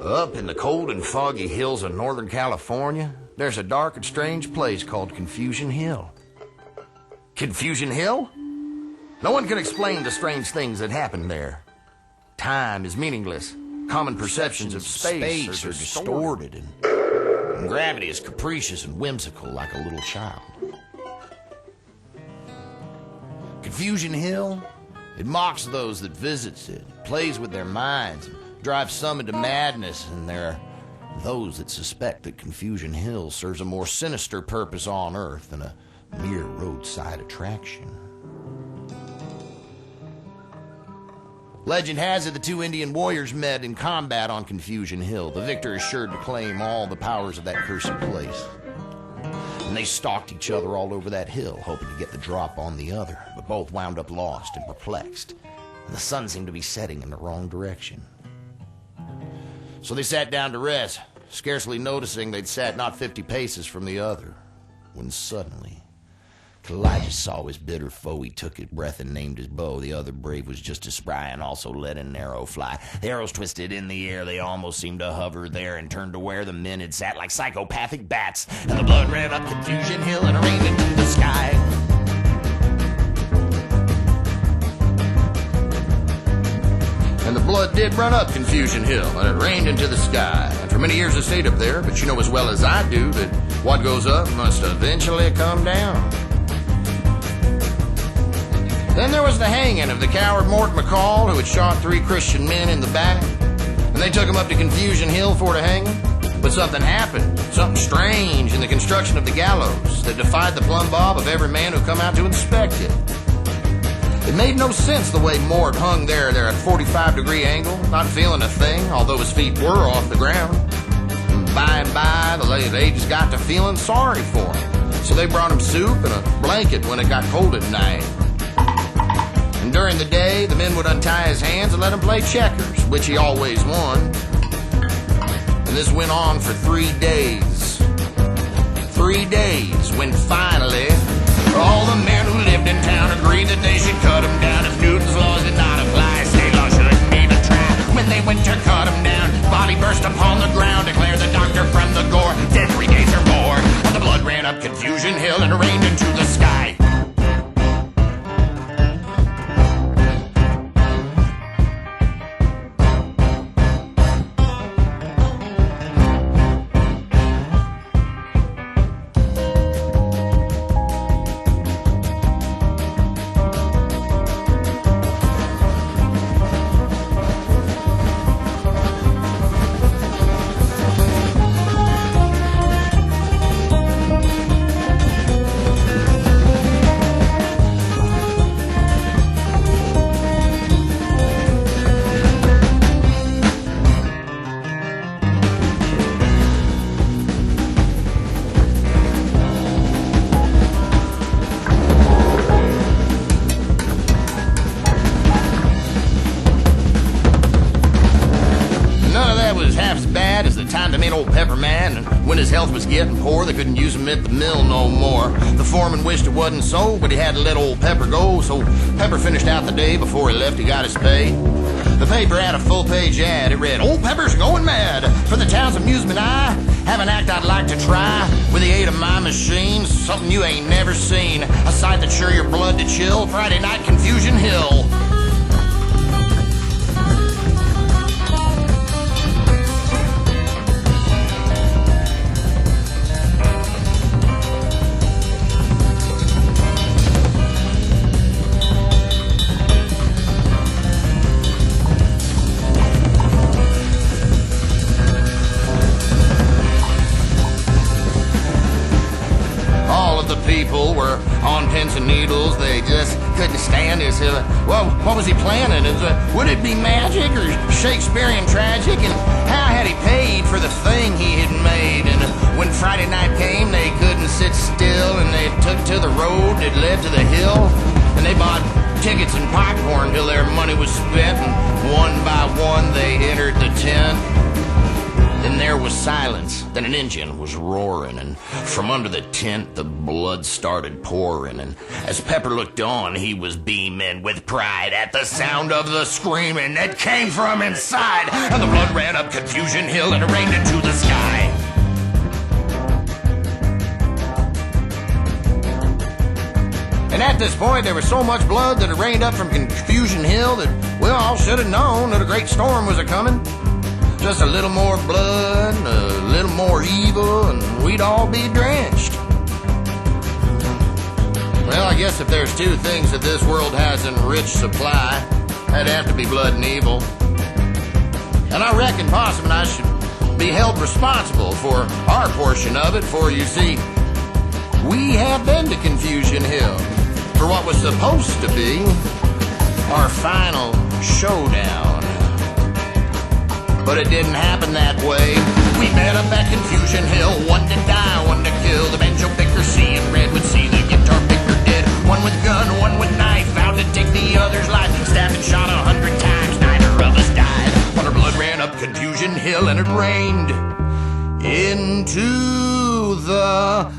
Up in the cold and foggy hills of Northern California, there's a dark and strange place called Confusion Hill. Confusion Hill? No one can explain the strange things that happen there. Time is meaningless. Common perceptions of space are distorted, and gravity is capricious and whimsical like a little child. Confusion Hill, it mocks those that visits it, plays with their minds, and drives some into madness, and there are those that suspect that Confusion Hill serves a more sinister purpose on Earth than a mere roadside attraction. Legend has it the two Indian warriors met in combat on Confusion Hill. The victor is sure to claim all the powers of that cursed place. And they stalked each other all over that hill, hoping to get the drop on the other, but both wound up lost and perplexed, and the sun seemed to be setting in the wrong direction. So they sat down to rest, scarcely noticing they'd sat not 50 paces from the other, when suddenly Elijah saw his bitter foe. He took his breath and named his bow. The other brave was just as spry and also let an arrow fly. The arrows twisted in the air. They almost seemed to hover there and turned to where the men had sat like psychopathic bats. And the blood ran up Confusion Hill and rained into the sky. And the blood did run up Confusion Hill, and it rained into the sky. And for many years it stayed up there, but you know as well as I do that what goes up must eventually come down. Then there was the hanging of the coward Mort McCall, who had shot 3 Christian men in the back. And they took him up to Confusion Hill for to hang him. But something happened, something strange in the construction of the gallows that defied the plumb bob of every man who come out to inspect it. It made no sense the way Mort hung there at a 45-degree angle, not feeling a thing, although his feet were off the ground. And by, they just got to feeling sorry for him. So they brought him soup and a blanket when it got cold at night. And during the day, the men would untie his hands and let him play checkers, which he always won. And this went on for 3 days. 3 days, when finally all the men who lived in town agreed that they should cut him down if Newton's laws did not apply. State law shouldn't even try. When they went to cut him down, body burst upon the ground, declared the doctor from the gore, dead 3 days or more. When the blood ran up Confusion Hill and rained into the sky. When his health was getting poor, they couldn't use him at the mill no more. The foreman wished it wasn't so, but he had to let old Pepper go, so Pepper finished out the day. Before he left, he got his pay. The paper had a full-page ad. It read, "Old Pepper's going mad. For the town's amusement, I have an act I'd like to try. With the aid of my machines, something you ain't never seen. A sight that's sure your blood to chill. Friday night, Confusion Hill." People were on pins and needles. They just couldn't stand this. Well, what was he planning? Would it be magic or Shakespearean tragic? And how had he paid for the thing he had made? And when Friday night came, they couldn't sit still, and they took to the road that led to the hill. And they bought tickets and popcorn till their money was spent. And one by one, they entered the tent. Then Then there was silence. Then an engine was roaring, and from under the tent the blood started pouring. And as Pepper looked on, he was beaming with pride at the sound of the screaming that came from inside. And the blood ran up Confusion Hill and it rained into the sky. And at this point, there was so much blood that it rained up from Confusion Hill that we all should have known that a great storm was a-coming. Just a little more blood, a little more evil, and we'd all be drenched. Well, I guess if there's two things that this world has in rich supply, that'd have to be blood and evil. And I reckon Possum and I should be held responsible for our portion of it, for you see, we have been to Confusion Hill for what was supposed to be our final showdown. But it didn't happen that way. We met up at Confusion Hill, one to die, one to kill. The banjo picker seeing red would see the guitar picker dead. One with gun, one with knife, vowed to take the other's life. Stabbed and shot 100 times, neither of us died. When our blood ran up Confusion Hill and it rained into the